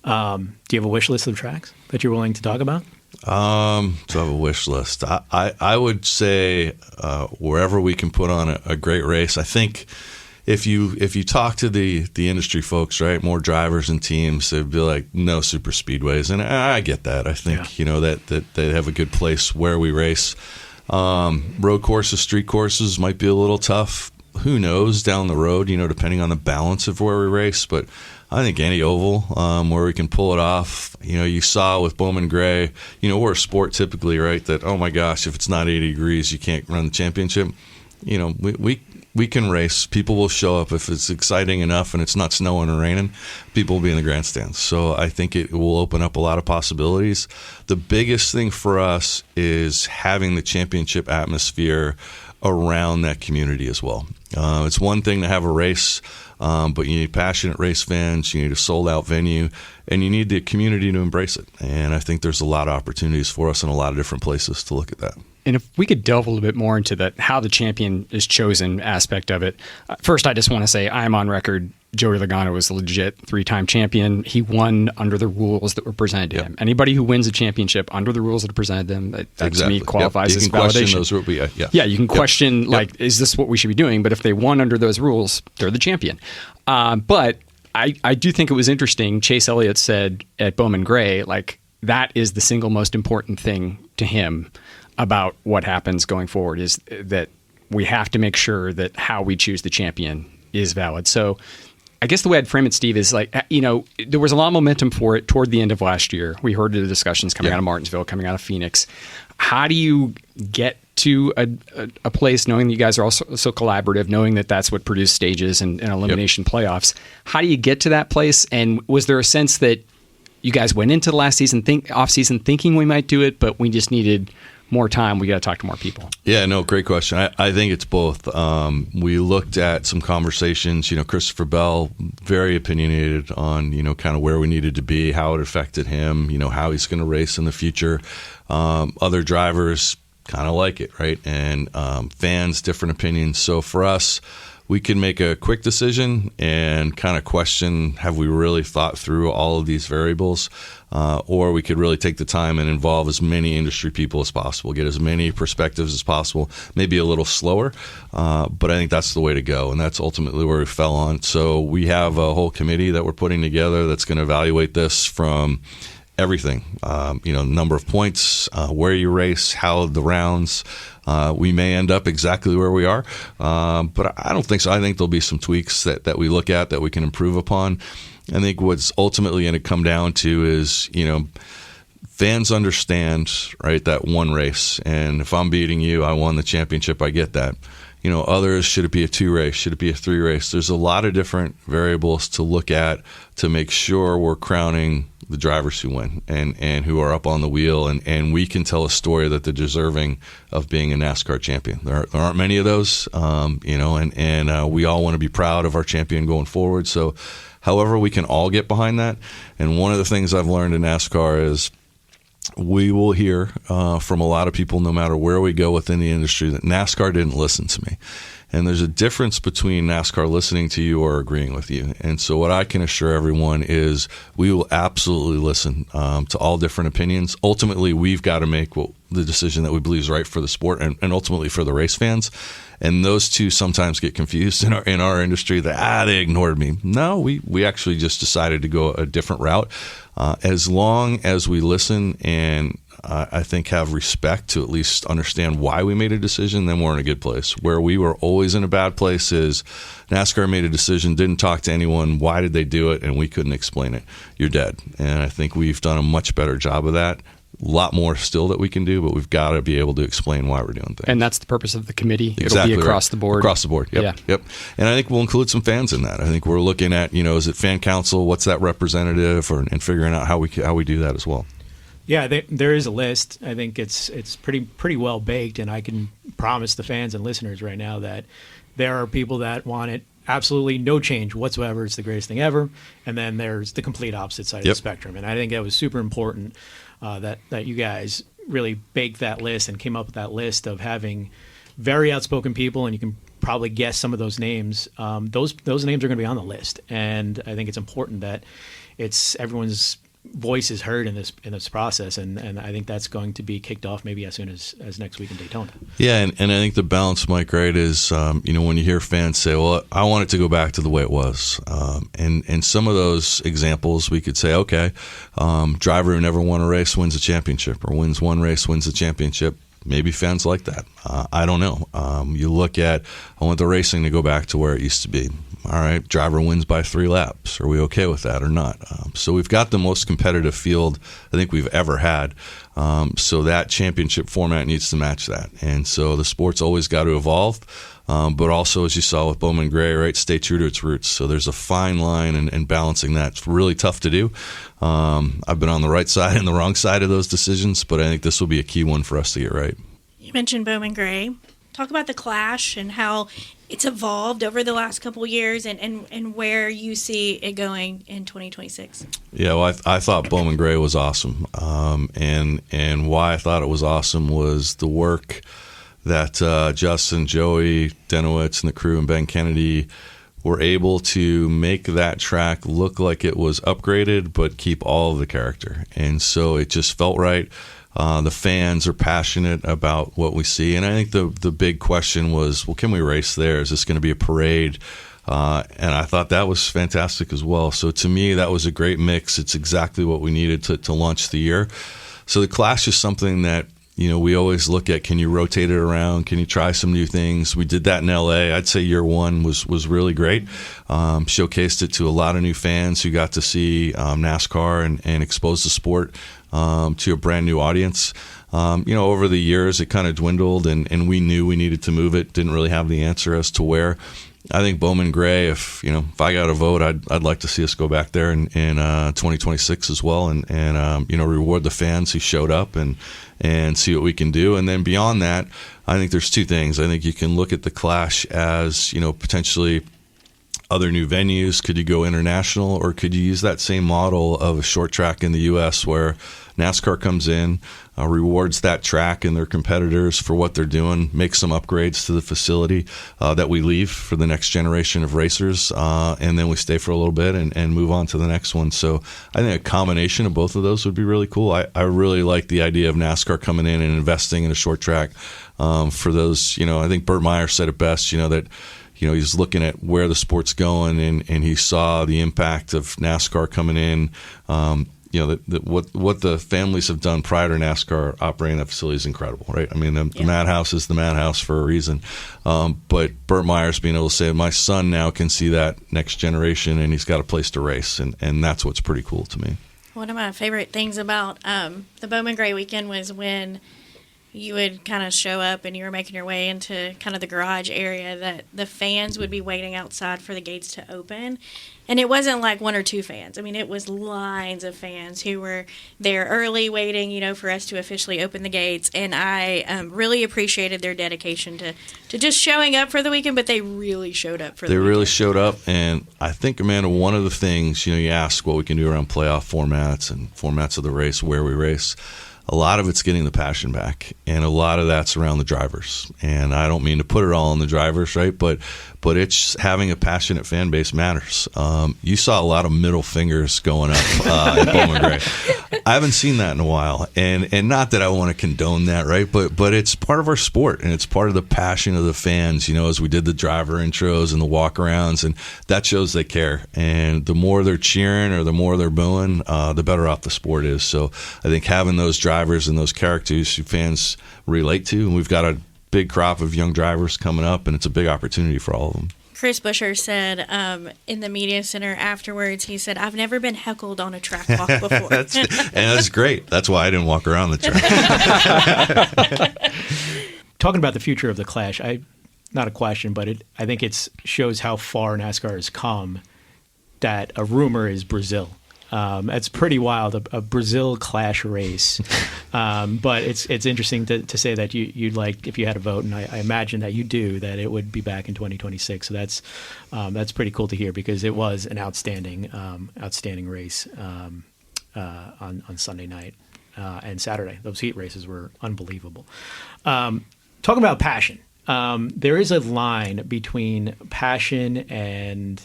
Do you have a wish list of tracks that you're willing to talk about? So I have a wish list. I would say wherever we can put on a great race. I think if you talk to the industry folks, right, more drivers and teams, they'd be like, no super speedways. And I get that. I think, that they have a good place where we race. Road courses, street courses might be a little tough. Who knows down the road, depending on the balance of where we race. But I think any oval where we can pull it off. You saw with Bowman Gray, we're a sport typically, right, that, oh my gosh, if it's not 80 degrees, you can't run the championship. We can race. People will show up. If it's exciting enough and it's not snowing or raining, people will be in the grandstands. So I think it will open up a lot of possibilities. The biggest thing for us is having the championship atmosphere around that community as well. It's one thing to have a race, but you need passionate race fans, you need a sold-out venue, and you need the community to embrace it. And I think there's a lot of opportunities for us in a lot of different places to look at that. And if we could delve a little bit more into how the champion is chosen aspect of it. First, I just want to say I'm on record. Joey Logano was a legit 3-time champion. He won under the rules that were presented to him. Anybody who wins a championship under the rules that are presented to them, that to me qualifies as validation. Those rules, you can question, is this what we should be doing? But if they won under those rules, they're the champion. But I do think it was interesting. Chase Elliott said at Bowman Gray, that is the single most important thing to him about what happens going forward, is that we have to make sure that how we choose the champion is valid. So I guess the way I'd frame it, Steve, is there was a lot of momentum for it toward the end of last year. We heard the discussions coming out of Martinsville, coming out of Phoenix. How do you get to a place knowing that you guys are also so collaborative, knowing that that's what produced stages and elimination playoffs? How do you get to that place? And was there a sense that you guys went into the last season, off season, thinking we might do it, but we just needed more time, we got to talk to more people? Yeah, no, great question. I think it's both. We looked at some conversations, Christopher Bell, very opinionated on, kind of where we needed to be, how it affected him, how he's going to race in the future. Other drivers kind of like it, right? And fans, different opinions. So for us, we can make a quick decision and kind of question, have we really thought through all of these variables? Or we could really take the time and involve as many industry people as possible, get as many perspectives as possible, maybe a little slower. But I think that's the way to go. And that's ultimately where we fell on. So we have a whole committee that we're putting together that's going to evaluate this from everything, number of points, where you race, how the rounds. We may end up exactly where we are, but I don't think so. I think there'll be some tweaks that we look at that we can improve upon. I think what's ultimately going to come down to is, fans understand, right, that one race. And if I'm beating you, I won the championship, I get that. Others, should it be a 2 race? Should it be a 3 race? There's a lot of different variables to look at to make sure we're crowning the drivers who win and who are up on the wheel, and we can tell a story that they're deserving of being a NASCAR champion. There aren't many of those, and we all want to be proud of our champion going forward. So however we can all get behind that. And one of the things I've learned in NASCAR is we will hear from a lot of people, no matter where we go within the industry, that NASCAR didn't listen to me. And there's a difference between NASCAR listening to you or agreeing with you. And so what I can assure everyone is we will absolutely listen to all different opinions. Ultimately, we've got to make the decision that we believe is right for the sport and ultimately for the race fans. And those two sometimes get confused in our industry that, they ignored me. No, we actually just decided to go a different route. As long as we listen and I think have respect to at least understand why we made a decision, then we're in a good place. Where we were always in a bad place is NASCAR made a decision, didn't talk to anyone, why did they do it, and we couldn't explain it. You're dead. And I think we've done a much better job of that. A lot more still that we can do, but we've got to be able to explain why we're doing things. And that's the purpose of the committee. Exactly. It'll be across the board. Across the board, yep. And I think we'll include some fans in that. I think we're looking at, is it fan council, what's that representative, and figuring out how we do that as well. Yeah, there is a list. I think it's pretty well baked, and I can promise the fans and listeners right now that there are people that want it absolutely no change whatsoever. It's the greatest thing ever. And then there's the complete opposite side of the spectrum. And I think that was super important that you guys really baked that list and came up with that list of having very outspoken people, and you can probably guess some of those names. Those names are going to be on the list, and I think it's important that everyone's voice is heard in this process, and I think that's going to be kicked off maybe as soon as next week in Daytona. Yeah, and I think the balance, Mike, right, is when you hear fans say, well, I want it to go back to the way it was, and some of those examples we could say, okay, driver who never won a race wins a championship, or wins one race wins a championship. Maybe fans like that. I don't know. You look at, I want the racing to go back to where it used to be. All right, driver wins by 3 laps. Are we okay with that or not? So we've got the most competitive field I think we've ever had. So that championship format needs to match that. And so the sport's always got to evolve. But also, as you saw with Bowman Gray, right, stay true to its roots. So there's a fine line and balancing that. It's really tough to do. I've been on the right side and the wrong side of those decisions, but I think this will be a key one for us to get right. You mentioned Bowman Gray. Talk about the clash and how it's evolved over the last couple of years and where you see it going in 2026. Yeah, well, I thought Bowman Gray was awesome. And why I thought it was awesome was the work that Justin, Joey, Denowitz, and the crew and Ben Kennedy were able to make that track look like it was upgraded but keep all of the character. And so it just felt right. The fans are passionate about what we see. And I think the big question was, well, can we race there? Is this going to be a parade? And I thought that was fantastic as well. So to me, that was a great mix. It's exactly what we needed to launch the year. So the Clash is something that, we always look at, can you rotate it around? Can you try some new things? We did that in LA. I'd say year one was really great. Showcased it to a lot of new fans who got to see NASCAR and expose the sport to a brand new audience. Over the years, it kind of dwindled, and we knew we needed to move it. Didn't really have the answer as to where. I think Bowman Gray, if I got a vote, I'd like to see us go back there in 2026 as well, and reward the fans who showed up and see what we can do. And then beyond that, I think there's two things. I think you can look at the Clash as potentially other new venues. Could you go international, or could you use that same model of a short track in the U.S. where NASCAR comes in, rewards that track and their competitors for what they're doing, makes some upgrades to the facility that we leave for the next generation of racers, and then we stay for a little bit and move on to the next one. So I think a combination of both of those would be really cool. I really like the idea of NASCAR coming in and investing in a short track for those. I think Burt Meyer said it best, that he's looking at where the sport's going, and he saw the impact of NASCAR coming in, what the families have done prior to NASCAR operating that facility is incredible, right? I mean, the Madhouse is the Madhouse for a reason. But Burt Myers being able to say, my son now can see that next generation, and he's got a place to race, and that's what's pretty cool to me. One of my favorite things about the Bowman Gray weekend was when you would kind of show up and you were making your way into kind of the garage area, that the fans would be waiting outside for the gates to open. And it wasn't like one or two fans. I mean, it was lines of fans who were there early waiting, for us to officially open the gates. And I really appreciated their dedication to just showing up for the weekend, but they really showed up for the weekend. They really showed up. And I think, Amanda, one of the things, you ask what we can do around playoff formats and formats of the race, where we race. A lot of it's getting the passion back, and a lot of that's around the drivers. And I don't mean to put it all on the drivers, right? But it's having a passionate fan base matters. You saw a lot of middle fingers going up at Bowman Gray. I haven't seen that in a while, and not that I want to condone that, right? But it's part of our sport, and it's part of the passion of the fans. As we did the driver intros and the walkarounds, and that shows they care. And the more they're cheering or the more they're booing, the better off the sport is. So I think having those drivers and those characters who fans relate to, and we've got a big crop of young drivers coming up, and it's a big opportunity for all of them. Chris Buescher said in the media center afterwards, he said, "I've never been heckled on a track walk before." that's great. That's why I didn't walk around the track. Talking about the future of the Clash, not a question, but I think it shows how far NASCAR has come that a rumor is Brazil. It's pretty wild, a Brazil Clash race. But it's interesting to say that you'd like, if you had a vote, and I imagine that you do, that it would be back in 2026. So that's pretty cool to hear, because it was an outstanding race on Sunday night and Saturday. Those heat races were unbelievable. Talking about passion, there is a line between passion and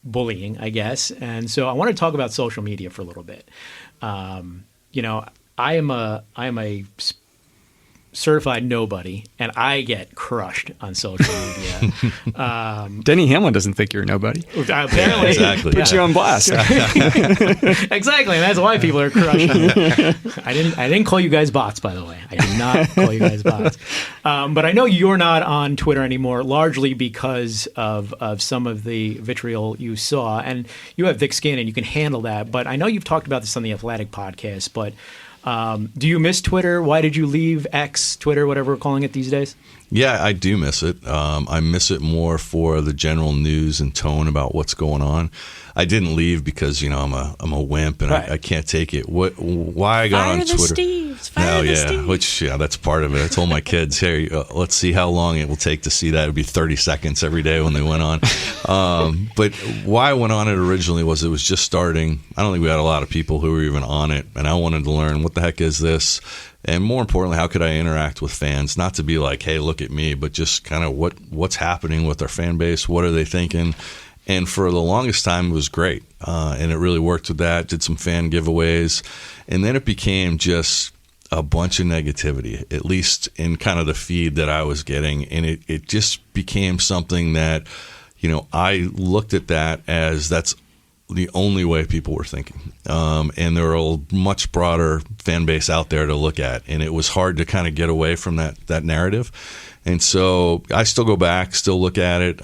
bullying, I guess. And so I want to talk about social media for a little bit. I am a certified nobody, and I get crushed on social media. Denny Hamlin doesn't think you're a nobody. Apparently, exactly. Put you on blast. Exactly, and that's why people are crushing me. I didn't call you guys bots, by the way. I did not call you guys bots. But I know you're not on Twitter anymore, largely because of some of the vitriol you saw. And you have thick skin, and you can handle that. But I know you've talked about this on the Athletic podcast, but do you miss Twitter? Why did you leave X, Twitter, whatever we're calling it these days? Yeah, I do miss it. I miss it more for the general news and tone about what's going on. I didn't leave because I'm a wimp and right. I can't take it. Why I got on Twitter? Steves. That's part of it. I told my kids, hey, let's see how long it will take to see that. It'd be 30 seconds every day when they went on. But why I went on it originally was it was just starting. I don't think we had a lot of people who were even on it, and I wanted to learn what the heck is this. And more importantly, how could I interact with fans? Not to be like, hey, look at me, but just kind of what's happening with our fan base. What are they thinking? And for the longest time, it was great. And it really worked with that. Did some fan giveaways. And then it became just a bunch of negativity, at least in kind of the feed that I was getting. And it just became something that, I looked at that as that's the only way people were thinking. And there were a much broader fan base out there to look at. And it was hard to kind of get away from that narrative. And so I still go back, still look at it.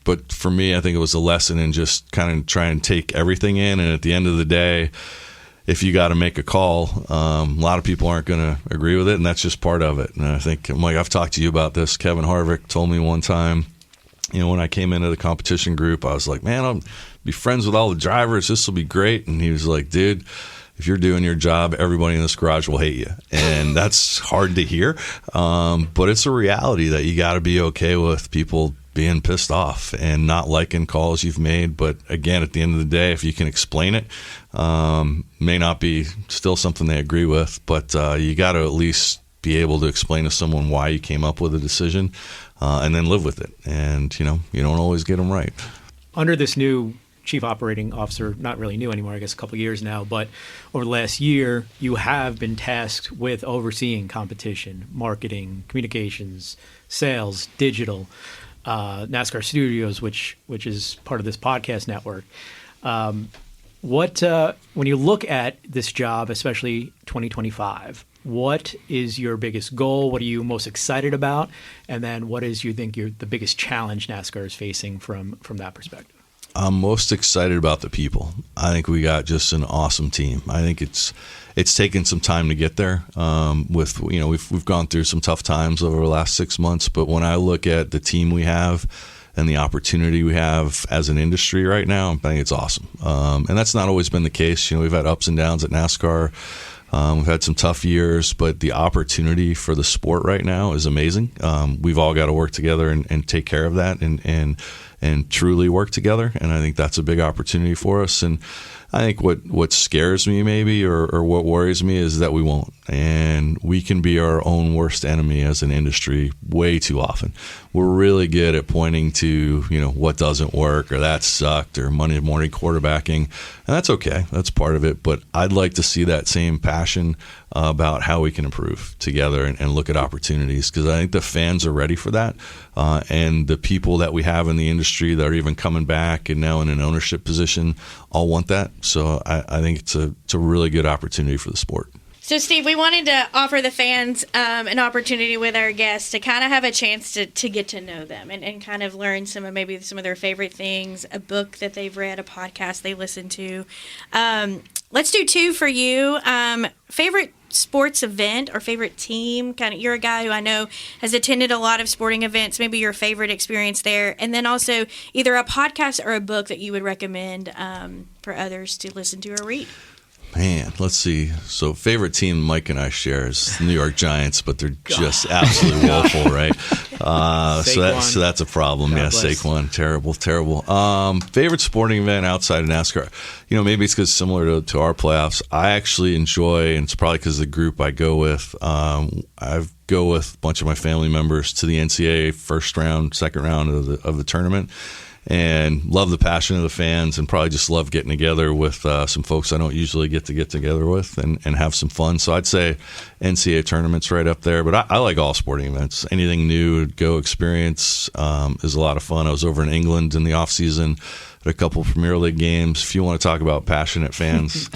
But for me, I think it was a lesson in just kind of try and take everything in. And at the end of the day, if you got to make a call, a lot of people aren't going to agree with it. And that's just part of it. And I think, Mike, I've talked to you about this. Kevin Harvick told me one time, when I came into the competition group, I was like, man, I'll be friends with all the drivers. This will be great. And he was like, dude, if you're doing your job, everybody in this garage will hate you. And that's hard to hear. But it's a reality that you got to be okay with people being pissed off and not liking calls you've made. But again, at the end of the day, if you can explain it, may not be still something they agree with, but you got to at least be able to explain to someone why you came up with a decision and then live with it. And, you don't always get them right. Under this new chief operating officer, not really new anymore, I guess a couple of years now, but over the last year, you have been tasked with overseeing competition, marketing, communications, sales, digital, NASCAR Studios, which is part of this podcast network. What when you look at this job, especially 2025, what is your biggest goal? What are you most excited about? And then what is you think the biggest challenge NASCAR is facing from that perspective? I'm most excited about the people. I think we got just an awesome team. I think it's taken some time to get there. We've gone through some tough times over the last 6 months, but when I look at the team we have and the opportunity we have as an industry right now, I think it's awesome. And that's not always been the case. We've had ups and downs at NASCAR. We've had some tough years, but the opportunity for the sport right now is amazing. We've all got to work together and take care of that and truly work together. And I think that's a big opportunity for us. And I think what scares me maybe or what worries me is that we won't. And we can be our own worst enemy as an industry way too often. We're really good at pointing to, what doesn't work or that sucked or Monday morning quarterbacking. And that's okay. That's part of it. But I'd like to see that same passion about how we can improve together and look at opportunities, because I think the fans are ready for that. And the people that we have in the industry that are even coming back and now in an ownership position all want that. So I think it's a really good opportunity for the sport. So, Steve, we wanted to offer the fans an opportunity with our guests to kind of have a chance to get to know them and kind of learn some of their favorite things, a book that they've read, a podcast they listen to. Let's do two for you. Favorite sports event or favorite team? You're a guy who I know has attended a lot of sporting events, maybe your favorite experience there. And then also either a podcast or a book that you would recommend for others to listen to or read. Man, let's see. So favorite team Mike and I share is the New York Giants, but they're just absolutely woeful, right? So that's a problem. God bless. Saquon, terrible. Favorite sporting event outside of NASCAR? Maybe it's because similar to our playoffs, I actually enjoy, and it's probably because of the group I go with. I go with a bunch of my family members to the NCAA first round, second round of the tournament. And love the passion of the fans, and probably just love getting together with some folks I don't usually get together with and have some fun. So I'd say NCAA tournaments right up there. But I like all sporting events. Anything new, go experience is a lot of fun. I was over in England in the off season at a couple of Premier League games. If you want to talk about passionate fans,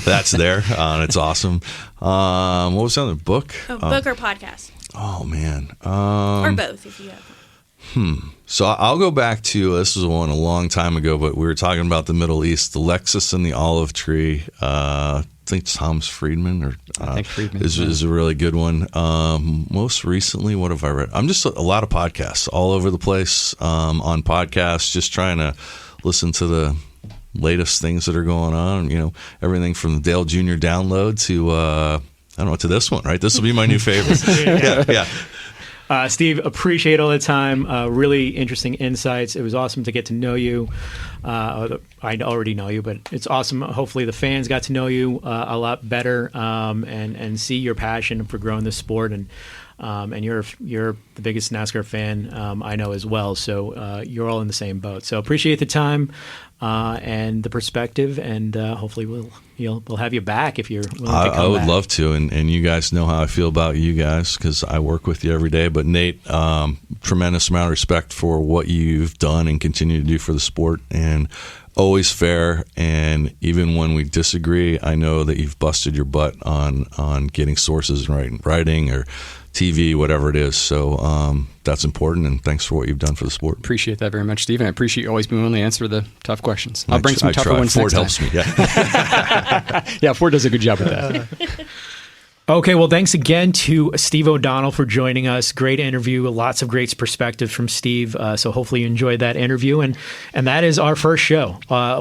that's there. And it's awesome. What was the other book? Book or podcast? Oh, man. Or both, if you have one. So I'll go back to, this was one a long time ago, but we were talking about the Middle East, the Lexus and the Olive Tree. I think Thomas Friedman is a really good one. Most recently, what have I read? I'm just a lot of podcasts all over the place on podcasts, just trying to listen to the latest things that are going on. Everything from the Dale Jr. download to to this one. Right, this will be my new favorite. Yeah. Steve, appreciate all the time. Really interesting insights. It was awesome to get to know you. I already know you, but it's awesome. Hopefully the fans got to know you a lot better and see your passion for growing this sport. And you're the biggest NASCAR fan I know as well. So you're all in the same boat. So appreciate the time and the perspective, and hopefully we'll have you back if you're willing to come back. I would love to, and you guys know how I feel about you guys because I work with you every day. But Nate, tremendous amount of respect for what you've done and continue to do for the sport, and always fair. And even when we disagree, I know that you've busted your butt on getting sources right, writing or TV, whatever it is. So that's important, and thanks for what you've done for the sport. Appreciate that very much, Steve, and I appreciate you always being willing to answer the tough questions. I'll bring some tougher ones Forde next time. Helps me, yeah. Forde does a good job with that. Okay, well, thanks again to Steve O'Donnell for joining us. Great interview, lots of great perspectives from Steve. So hopefully you enjoyed that interview, and that is our first show.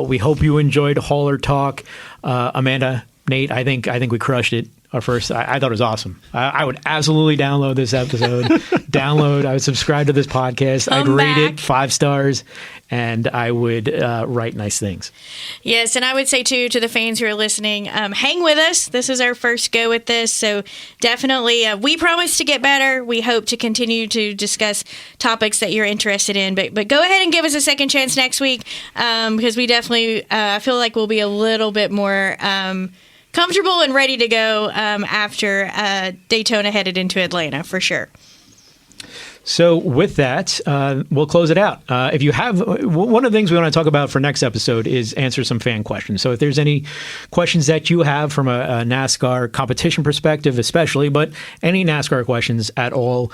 We hope you enjoyed Hauler Talk. Amanda, Nate, I think we crushed it. Our first, I thought it was awesome. I would absolutely download this episode. I would subscribe to this podcast. I'd rate it 5 stars, and I would write nice things. Yes, and I would say, too, to the fans who are listening, hang with us. This is our first go with this, so definitely we promise to get better. We hope to continue to discuss topics that you're interested in, but go ahead and give us a second chance next week because we definitely I feel like we'll be a little bit more comfortable and ready to go after Daytona headed into Atlanta, for sure. So with that, we'll close it out. If you have one of the things we want to talk about for next episode is answer some fan questions. So if there's any questions that you have from a NASCAR competition perspective, especially, but any NASCAR questions at all,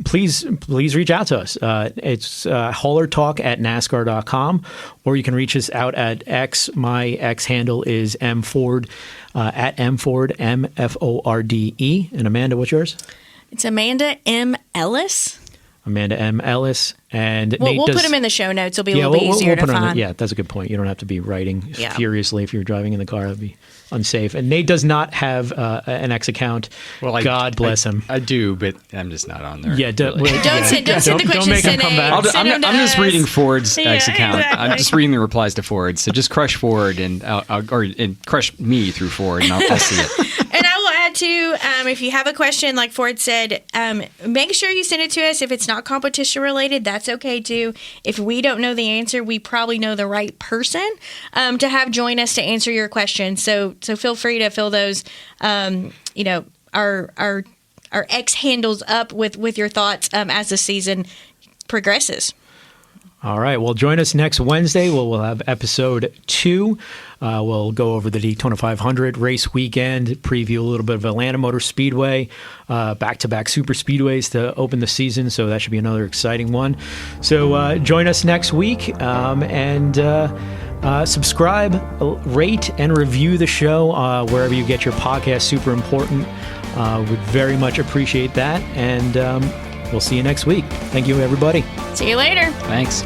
please reach out to us. It's haulertalk@nascar.com, or you can reach us out at X. My X handle is mforde at mforde MFORDE. And Amanda, what's yours? It's Amanda M. Ellis. Amanda M. Ellis. And we'll Nate put them in the show notes. It'll be a little bit easier to find. Yeah, that's a good point. You don't have to be writing furiously if you're driving in the car. That'd be unsafe. And Nate does not have an X account. Well, God bless him. I do, but I'm just not on there. Yeah, don't send the questions to Nate. I'm just reading Forde's X account. Exactly. I'm just reading the replies to Forde. So just crush Forde and crush me through Forde, and I'll see it. And I will add too, if you have a question, like Forde said, make sure you send it to us. If it's not competition related, that's okay too. If we don't know the answer, we probably know the right person to have join us to answer your question. So feel free to fill those, our X handles up with your thoughts as the season progresses. All right. Well, join us next Wednesday. We'll have episode 2. We'll go over the Daytona 500 race weekend, preview a little bit of Atlanta Motor Speedway, back-to-back super speedways to open the season. So that should be another exciting one. So join us next week and subscribe, rate, and review the show wherever you get your podcast. Super important. Would very much appreciate that. And we'll see you next week. Thank you, everybody. See you later. Thanks.